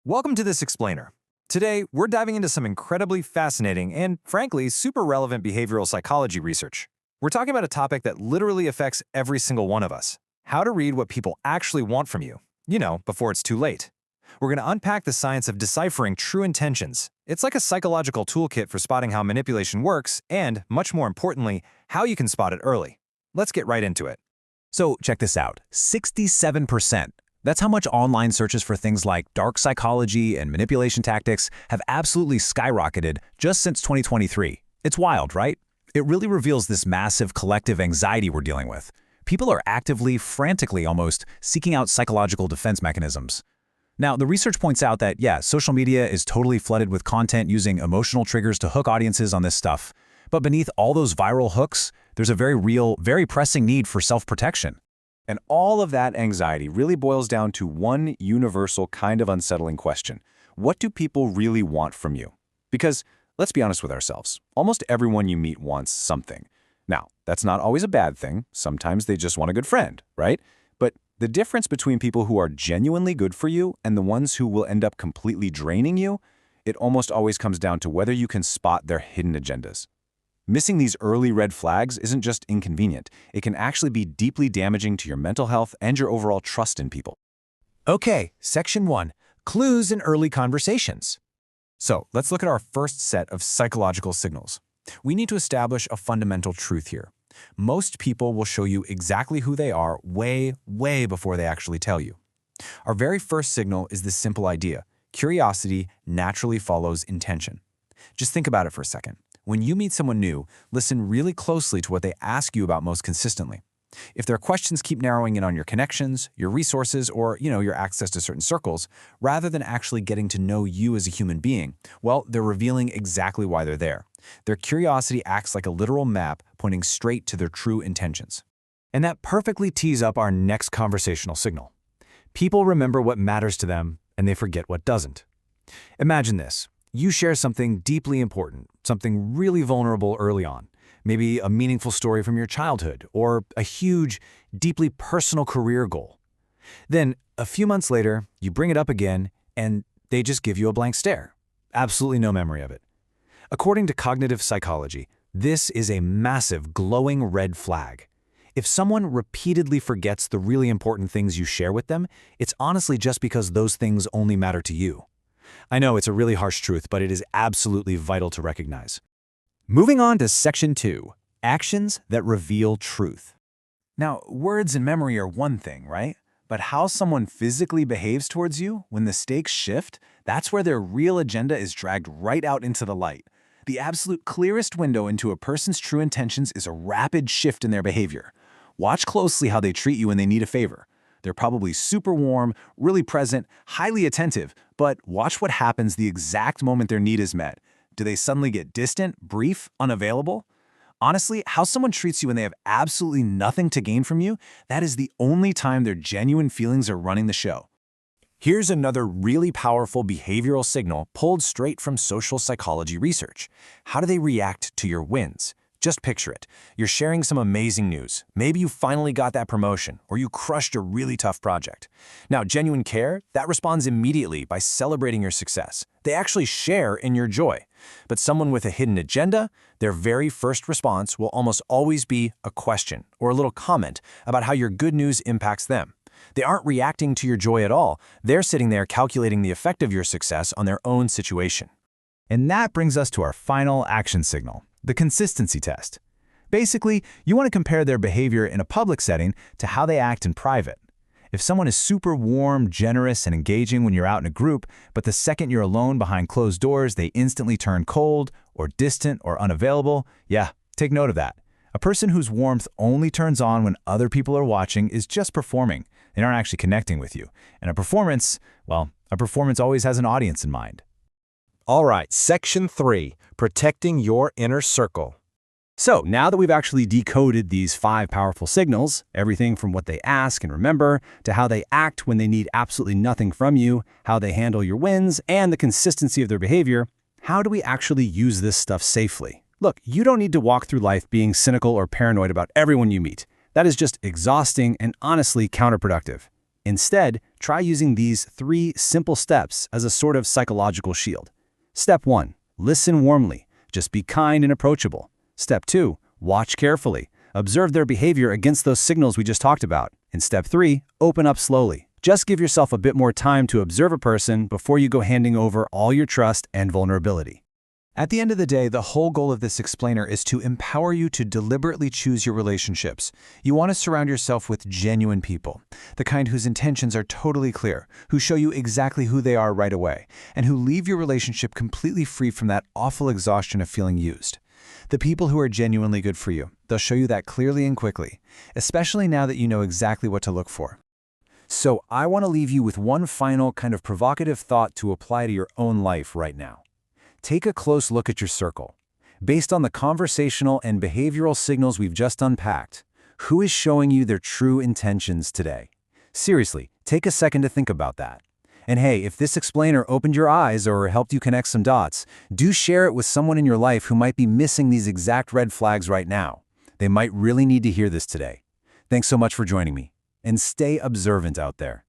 Welcome to This Explainer. Today, we're diving into some incredibly fascinating and, frankly, super relevant behavioral psychology research. We're talking about a topic that literally affects every single one of us: how to read what people actually want from you, before it's too late. We're going to unpack the science of deciphering true intentions. It's like a psychological toolkit for spotting how manipulation works and, much more importantly, how you can spot it early. Let's get right into it. So check this out, 67%. That's how much online searches for things like dark psychology and manipulation tactics have absolutely skyrocketed just since 2023. It's wild, right? It really reveals this massive collective anxiety we're dealing with. People are actively, frantically almost, seeking out psychological defense mechanisms. Now, the research points out that, social media is totally flooded with content using emotional triggers to hook audiences on this stuff. But beneath all those viral hooks, there's a very real, very pressing need for self-protection. And all of that anxiety really boils down to one universal kind of unsettling question. What do people really want from you? Because, let's be honest with ourselves, almost everyone you meet wants something. Now, that's not always a bad thing. Sometimes they just want a good friend, right? But the difference between people who are genuinely good for you and the ones who will end up completely draining you, it almost always comes down to whether you can spot their hidden agendas. Missing these early red flags isn't just inconvenient. It can actually be deeply damaging to your mental health and your overall trust in people. Okay, Section 1, Clues in Early Conversations. So, let's look at our first set of psychological signals. We need to establish a fundamental truth here. Most people will show you exactly who they are way before they actually tell you. Our very first signal is this simple idea: curiosity naturally follows intention. Just think about it for a second. When you meet someone new, listen really closely to what they ask you about most consistently. If their questions keep narrowing in on your connections, your resources, or your access to certain circles, rather than actually getting to know you as a human being, well, they're revealing exactly why they're there. Their curiosity acts like a literal map pointing straight to their true intentions. And that perfectly tees up our next conversational signal. People remember what matters to them, and they forget what doesn't. Imagine this. You share something deeply important, something really vulnerable early on, maybe a meaningful story from your childhood, or a huge, deeply personal career goal. Then, a few months later, you bring it up again, and they just give you a blank stare. Absolutely no memory of it. According to cognitive psychology, this is a massive, glowing red flag. If someone repeatedly forgets the really important things you share with them, it's honestly just because those things only matter to you. I know it's a really harsh truth, but it is absolutely vital to recognize. Moving on to Section 2, Actions that Reveal Truth. Now, words and memory are one thing, right? But how someone physically behaves towards you when the stakes shift, that's where their real agenda is dragged right out into the light. The absolute clearest window into a person's true intentions is a rapid shift in their behavior. Watch closely how they treat you when they need a favor. They're probably super warm, really present, highly attentive, but watch what happens the exact moment their need is met. Do they suddenly get distant, brief, unavailable? Honestly, how someone treats you when they have absolutely nothing to gain from you, that is the only time their genuine feelings are running the show. Here's another really powerful behavioral signal pulled straight from social psychology research. How do they react to your wins? Just picture it. You're sharing some amazing news. Maybe you finally got that promotion, or you crushed a really tough project. Now, genuine care, that responds immediately by celebrating your success. They actually share in your joy. But someone with a hidden agenda, their very first response will almost always be a question or a little comment about how your good news impacts them. They aren't reacting to your joy at all. They're sitting there calculating the effect of your success on their own situation. And that brings us to our final action signal: the consistency test. Basically, you want to compare their behavior in a public setting to how they act in private. If someone is super warm, generous, and engaging when you're out in a group, but the second you're alone behind closed doors, they instantly turn cold, or distant, or unavailable, take note of that. A person whose warmth only turns on when other people are watching is just performing. They aren't actually connecting with you. And a performance always has an audience in mind. All right, Section 3, Protecting Your Inner Circle. So now that we've actually decoded these 5 powerful signals, everything from what they ask and remember, to how they act when they need absolutely nothing from you, how they handle your wins, and the consistency of their behavior, how do we actually use this stuff safely? Look, you don't need to walk through life being cynical or paranoid about everyone you meet. That is just exhausting and honestly counterproductive. Instead, try using these 3 simple steps as a sort of psychological shield. Step 1. Listen warmly. Just be kind and approachable. Step 2. Watch carefully. Observe their behavior against those signals we just talked about. And step 3. Open up slowly. Just give yourself a bit more time to observe a person before you go handing over all your trust and vulnerability. At the end of the day, the whole goal of this explainer is to empower you to deliberately choose your relationships. You want to surround yourself with genuine people, the kind whose intentions are totally clear, who show you exactly who they are right away, and who leave your relationship completely free from that awful exhaustion of feeling used. The people who are genuinely good for you, they'll show you that clearly and quickly, especially now that you know exactly what to look for. So I want to leave you with one final kind of provocative thought to apply to your own life right now. Take a close look at your circle. Based on the conversational and behavioral signals we've just unpacked, who is showing you their true intentions today? Seriously, take a second to think about that. And hey, if this explainer opened your eyes or helped you connect some dots, do share it with someone in your life who might be missing these exact red flags right now. They might really need to hear this today. Thanks so much for joining me. And stay observant out there.